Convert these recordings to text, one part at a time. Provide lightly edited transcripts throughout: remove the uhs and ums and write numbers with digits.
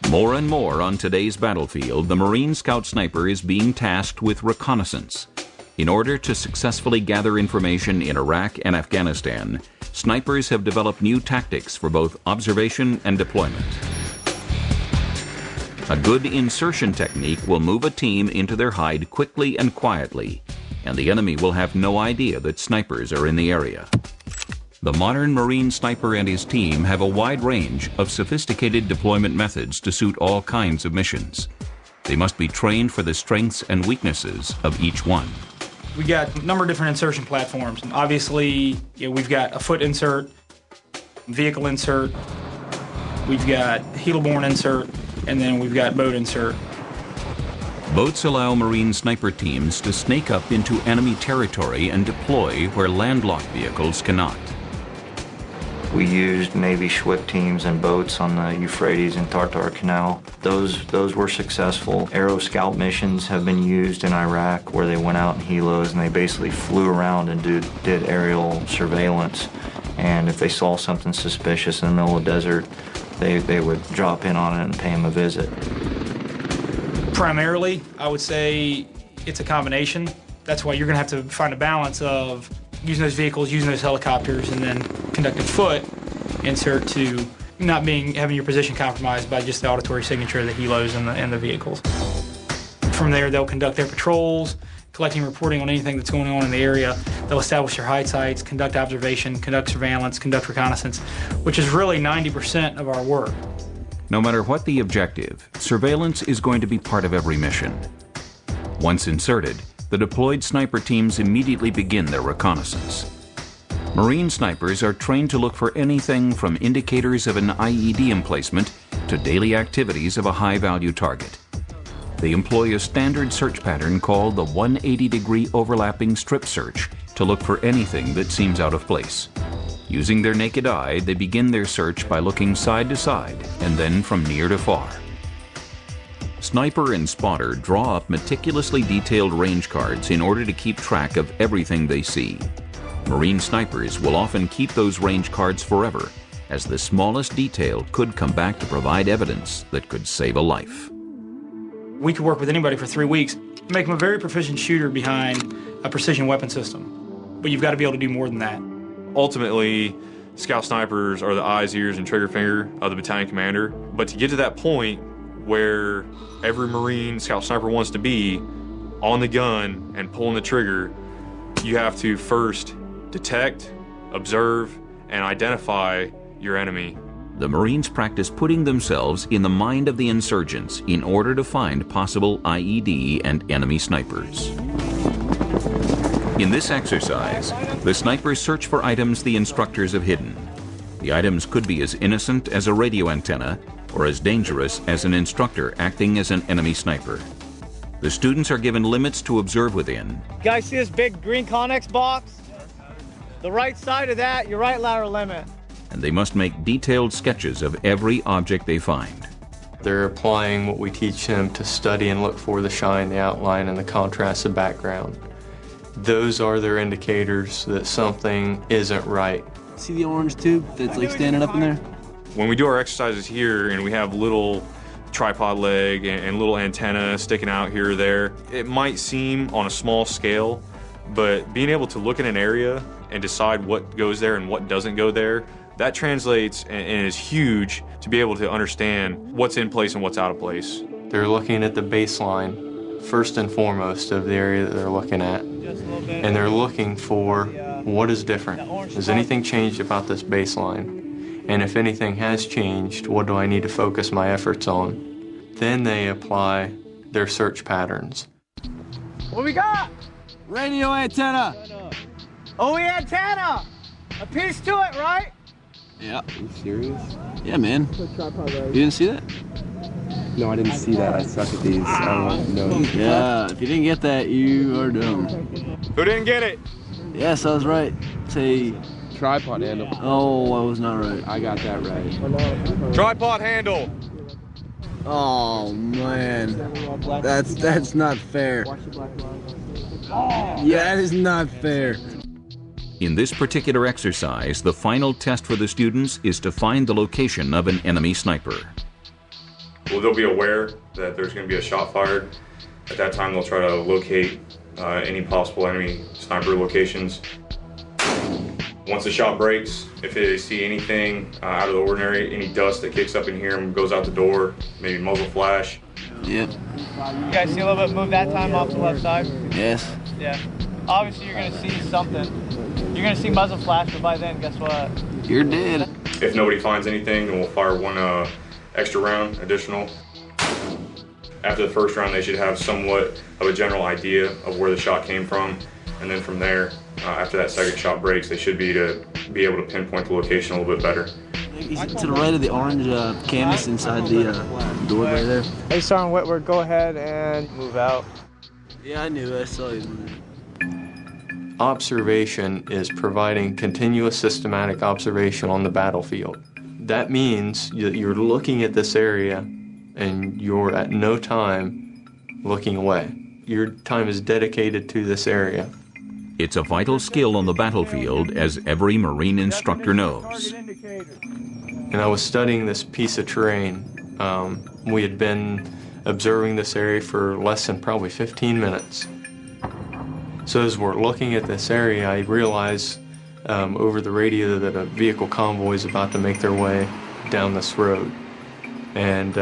More and more on today's battlefield, the Marine Scout Sniper is being tasked with reconnaissance. In order to successfully gather information in Iraq and Afghanistan, snipers have developed new tactics for both observation and deployment. A good insertion technique will move a team into their hide quickly and quietly, and the enemy will have no idea that snipers are in the area. The modern Marine sniper and his team have a wide range of sophisticated deployment methods to suit all kinds of missions. They must be trained for the strengths and weaknesses of each one. We got a number of different insertion platforms. Obviously, we've got a foot insert, vehicle insert, we've got helo-borne insert, and then we've got boat insert. Boats allow Marine sniper teams to snake up into enemy territory and deploy where landlocked vehicles cannot. We used Navy SWIP teams and boats on the Euphrates and Tartar Canal. Those were successful. Aero scout missions have been used in Iraq where they went out in helos and they basically flew around and did aerial surveillance. And if they saw something suspicious in the middle of the desert, they would drop in on it and pay them a visit. Primarily, I would say it's a combination. That's why you're going to have to find a balance of using those vehicles, using those helicopters, and then conducting foot insert to not having your position compromised by just the auditory signature of the helos and the vehicles. From there, they'll conduct their patrols, collecting and reporting on anything that's going on in the area. They'll establish their hide sites, conduct observation, conduct surveillance, conduct reconnaissance, which is really 90% of our work. No matter what the objective, surveillance is going to be part of every mission. Once inserted, the deployed sniper teams immediately begin their reconnaissance. Marine snipers are trained to look for anything from indicators of an IED emplacement to daily activities of a high-value target. They employ a standard search pattern called the 180-degree overlapping strip search to look for anything that seems out of place. Using their naked eye, they begin their search by looking side to side and then from near to far. Sniper and spotter draw up meticulously detailed range cards in order to keep track of everything they see. Marine snipers will often keep those range cards forever, as the smallest detail could come back to provide evidence that could save a life. We could work with anybody for 3 weeks, make them a very proficient shooter behind a precision weapon system. But you've got to be able to do more than that. Ultimately, scout snipers are the eyes, ears, and trigger finger of the battalion commander. But to get to that point where every Marine scout sniper wants to be on the gun and pulling the trigger, you have to first detect, observe, and identify your enemy. The Marines practice putting themselves in the mind of the insurgents in order to find possible IED and enemy snipers. In this exercise, the snipers search for items the instructors have hidden. The items could be as innocent as a radio antenna or as dangerous as an instructor acting as an enemy sniper. The students are given limits to observe within. You guys see this big green Connex box? The right side of that, your right lateral limit. And they must make detailed sketches of every object they find. They're applying what we teach them to study and look for the shine, the outline, and the contrast of background. Those are their indicators that something isn't right. See the orange tube that's like standing up in there? When we do our exercises here and we have little tripod leg and little antenna sticking out here or there, it might seem on a small scale, but being able to look at an area and decide what goes there and what doesn't go there, that translates and is huge to be able to understand what's in place and what's out of place. They're looking at the baseline, first and foremost, of the area that they're looking at. And they're looking for what is different. Has anything changed about this baseline? And if anything has changed, what do I need to focus my efforts on? Then they apply their search patterns. What we got? Radio antenna! OE antenna! A piece to it, right? Yeah. Are you serious? Yeah, man. You didn't see that? No, I didn't see that. I suck at these. I don't know. Yeah, if you didn't get that, you are dumb. Who didn't get it? Yes, I was right. Say... Tripod handle. Oh, I was not right. I got that right. Tripod handle. Oh, man. That's not fair. Yeah, that is not fair. In this particular exercise, the final test for the students is to find the location of an enemy sniper. Well, they'll be aware that there's going to be a shot fired. At that time, they'll try to locate any possible enemy sniper locations. Once the shot breaks, if they see anything out of the ordinary, any dust that kicks up in here and goes out the door, maybe muzzle flash. Yep. You guys see a little bit move that time off the left side? Yes. Yeah. Obviously you're gonna see something. You're gonna see muzzle flash, but by then, guess what? You're dead. If nobody finds anything, then we'll fire one extra round, additional. After the first round, they should have somewhat of a general idea of where the shot came from. And then from there, after that second shot breaks, they should be able to pinpoint the location a little bit better. Is it to the right of the orange canvas inside the door right there? Hey, Sergeant Whitworth, go ahead and move out. Yeah, I knew. I saw you. Observation is providing continuous systematic observation on the battlefield. That means that you're looking at this area and you're at no time looking away. Your time is dedicated to this area. It's a vital skill on the battlefield, as every Marine instructor knows. And I was studying this piece of terrain. We had been observing this area for less than probably 15 minutes. So as we're looking at this area, I realize over the radio that a vehicle convoy is about to make their way down this road. And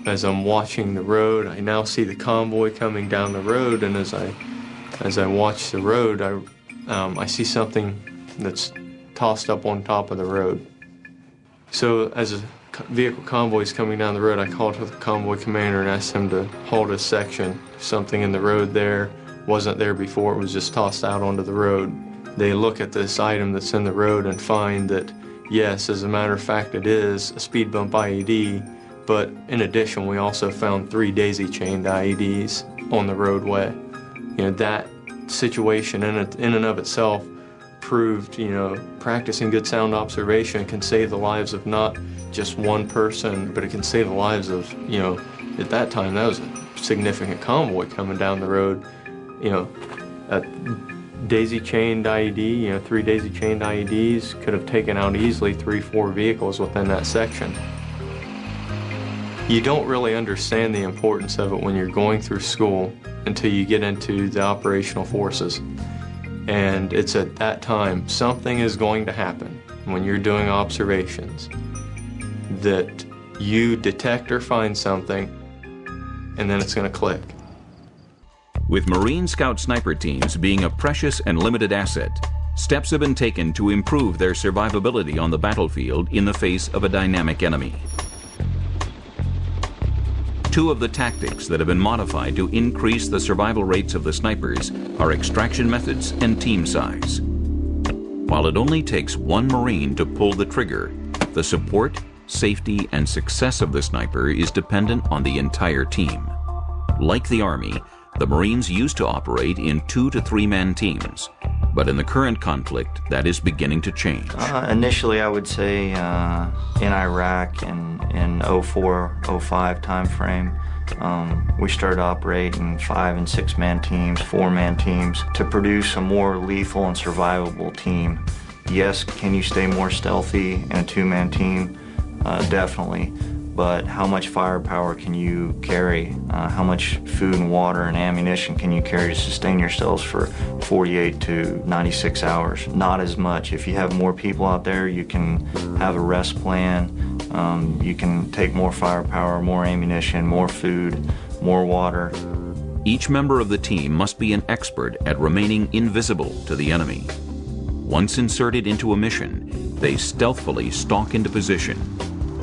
as I'm watching the road, I now see the convoy coming down the road, and as I watch the road, I see something that's tossed up on top of the road. So as a vehicle convoy is coming down the road, I called to the convoy commander and asked him to halt his section. Something in the road there wasn't there before, it was just tossed out onto the road. They look at this item that's in the road and find that, yes, as a matter of fact, it is a speed bump IED, but in addition, we also found 3 daisy-chained IEDs on the roadway. You know, that situation in and of itself proved, you know, practicing good sound observation can save the lives of not just one person, but it can save the lives of, you know, at that time, that was a significant convoy coming down the road. You know, a daisy-chained IED, you know, 3 daisy-chained IEDs could have taken out easily 3-4 vehicles within that section. You don't really understand the importance of it when you're going through school until you get into the operational forces. And it's at that time something is going to happen when you're doing observations that you detect or find something, and then it's going to click. With Marine Scout sniper teams being a precious and limited asset, steps have been taken to improve their survivability on the battlefield in the face of a dynamic enemy. Two of the tactics that have been modified to increase the survival rates of the snipers are extraction methods and team size. While it only takes one Marine to pull the trigger, the support, safety, and success of the sniper is dependent on the entire team. Like the Army, the Marines used to operate in 2 to 3 man teams, but in the current conflict, that is beginning to change. Initially, I would say in Iraq in 04-05 time frame, we started operating 5 and 6 man teams, 4 man teams to produce a more lethal and survivable team. Yes, can you stay more stealthy in a 2-man team? Definitely. But how much firepower can you carry? How much food and water and ammunition can you carry to sustain yourselves for 48 to 96 hours? Not as much. If you have more people out there, you can have a rest plan. You can take more firepower, more ammunition, more food, more water. Each member of the team must be an expert at remaining invisible to the enemy. Once inserted into a mission, they stealthily stalk into position.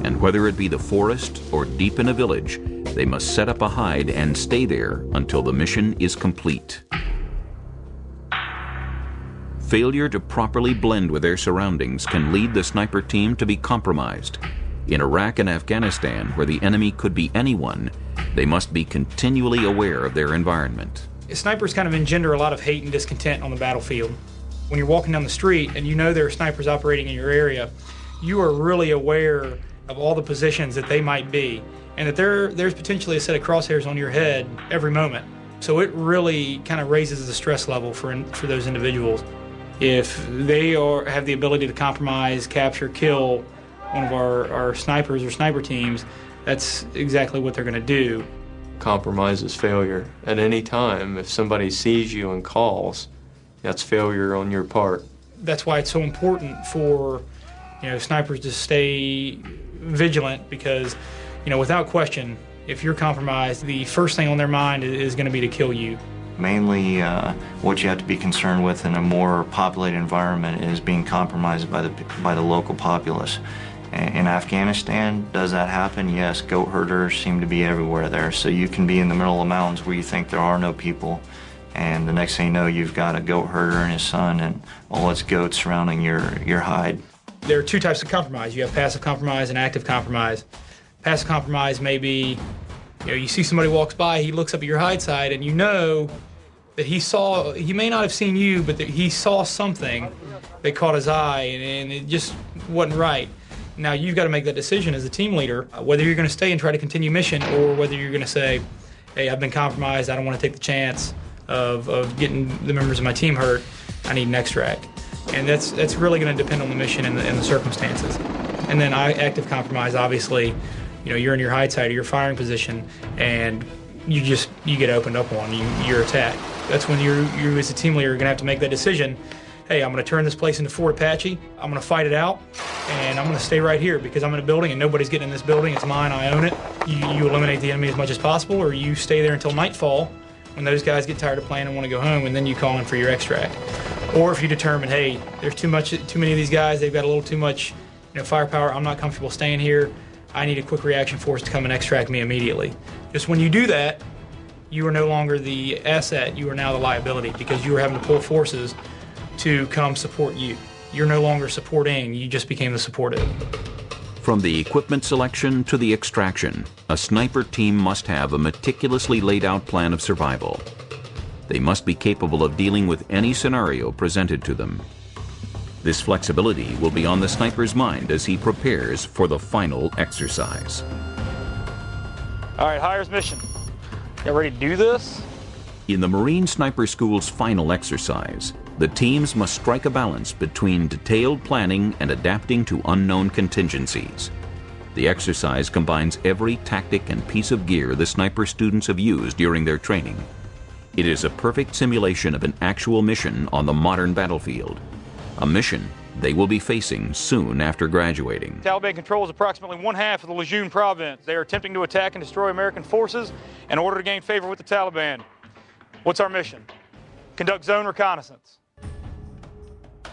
And whether it be the forest or deep in a village, they must set up a hide and stay there until the mission is complete. Failure to properly blend with their surroundings can lead the sniper team to be compromised. In Iraq and Afghanistan, where the enemy could be anyone, they must be continually aware of their environment. Snipers kind of engender a lot of hate and discontent on the battlefield. When you're walking down the street and you know there are snipers operating in your area, you are really aware of all the positions that they might be, and that there's potentially a set of crosshairs on your head every moment. So it really kind of raises the stress level for those individuals. If they have the ability to compromise, capture, kill one of our snipers or sniper teams, that's exactly what they're going to do. Compromise is failure. At any time, if somebody sees you and calls, that's failure on your part. That's why it's so important for, snipers to stay vigilant, because, without question, if you're compromised, the first thing on their mind is going to be to kill you. Mainly what you have to be concerned with in a more populated environment is being compromised by the local populace. In Afghanistan, does that happen? Yes, goat herders seem to be everywhere there. So you can be in the middle of the mountains where you think there are no people, and the next thing you know, you've got a goat herder and his son and all its goats surrounding your hide. There are two types of compromise. You have passive compromise and active compromise. Passive compromise may be, you see somebody walks by, he looks up at your hide side, and you know that he may not have seen you, but that he saw something that caught his eye, and it just wasn't right. Now you've got to make that decision as a team leader, whether you're going to stay and try to continue mission, or whether you're going to say, hey, I've been compromised, I don't want to take the chance of getting the members of my team hurt, I need an extract. And that's really going to depend on the mission and the circumstances. And then active compromise, obviously, you're in your hide side or your firing position, and you get opened up on, you're attacked. That's when you as a team leader are going to have to make that decision. Hey, I'm going to turn this place into Fort Apache, I'm going to fight it out, and I'm going to stay right here because I'm in a building and nobody's getting in this building, it's mine, I own it. You eliminate the enemy as much as possible, or you stay there until nightfall when those guys get tired of playing and want to go home, and then you call in for your extract. Or if you determine, hey, there's too many of these guys, they've got a little too much firepower, I'm not comfortable staying here, I need a quick reaction force to come and extract me immediately. Just when you do that, you are no longer the asset, you are now the liability, because you are having to pull forces to come support you. You're no longer supporting, you just became the supportive. From the equipment selection to the extraction, a sniper team must have a meticulously laid out plan of survival. They must be capable of dealing with any scenario presented to them. This flexibility will be on the sniper's mind as he prepares for the final exercise. All right, hires mission. Y'all ready to do this? In the Marine Sniper School's final exercise, the teams must strike a balance between detailed planning and adapting to unknown contingencies. The exercise combines every tactic and piece of gear the sniper students have used during their training. It is a perfect simulation of an actual mission on the modern battlefield, a mission they will be facing soon after graduating. Taliban controls approximately one-half of the Lejeune province. They are attempting to attack and destroy American forces in order to gain favor with the Taliban. What's our mission? Conduct zone reconnaissance.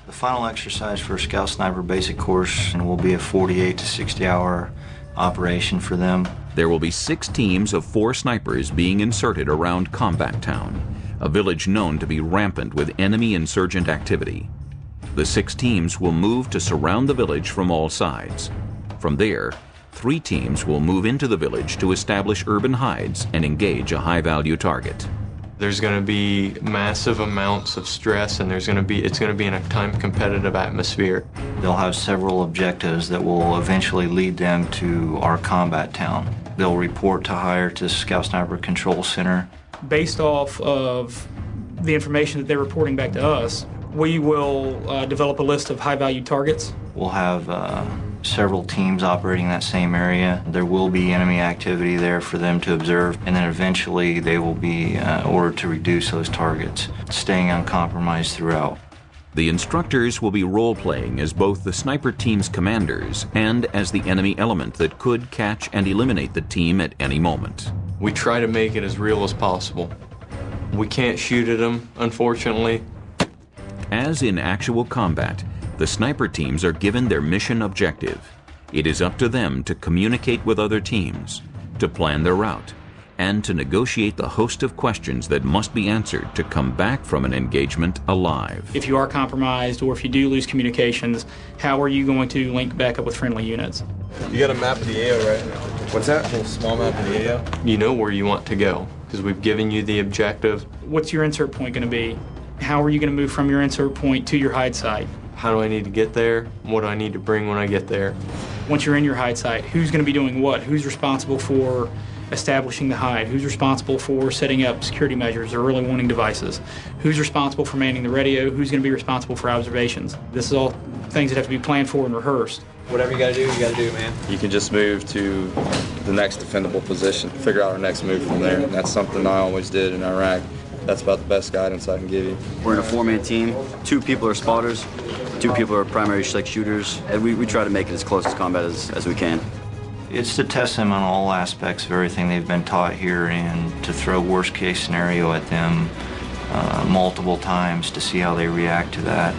The final exercise for Scout Sniper Basic Course will be a 48 to 60 hour operation for them. There will be 6 teams of 4 snipers being inserted around Combat Town, a village known to be rampant with enemy insurgent activity. The 6 teams will move to surround the village from all sides. From there, 3 teams will move into the village to establish urban hides and engage a high-value target. There's going to be massive amounts of stress, and it's going to be in a time-competitive atmosphere. They'll have several objectives that will eventually lead them to our combat town. They'll report to hire to Scout Sniper Control Center. Based off of the information that they're reporting back to us, we will develop a list of high-value targets. We'll have several teams operating in that same area. There will be enemy activity there for them to observe, and then eventually they will be ordered to reduce those targets, staying uncompromised throughout. The instructors will be role-playing as both the sniper team's commanders and as the enemy element that could catch and eliminate the team at any moment. We try to make it as real as possible. We can't shoot at them, unfortunately. As in actual combat, the sniper teams are given their mission objective. It is up to them to communicate with other teams, to plan their route, and to negotiate the host of questions that must be answered to come back from an engagement alive. If you are compromised or if you do lose communications, how are you going to link back up with friendly units? You got a map of the AO, right? What's that? A little small map of the AO? You know where you want to go, because we've given you the objective. What's your insert point going to be? How are you going to move from your insert point to your hide site? How do I need to get there? What do I need to bring when I get there? Once you're in your hide site, who's going to be doing what? Who's responsible for establishing the hide? Who's responsible for setting up security measures or early warning devices? Who's responsible for manning the radio? Who's going to be responsible for observations? This is all things that have to be planned for and rehearsed. Whatever you gotta do, man. You can just move to the next defendable position, figure out our next move from there. And that's something I always did in Iraq. That's about the best guidance I can give you. We're in a 4-man team. 2 people are spotters, 2 people are primary slick shooters, and we try to make it as close to combat as we can. It's to test them on all aspects of everything they've been taught here and to throw worst case scenario at them multiple times to see how they react to that.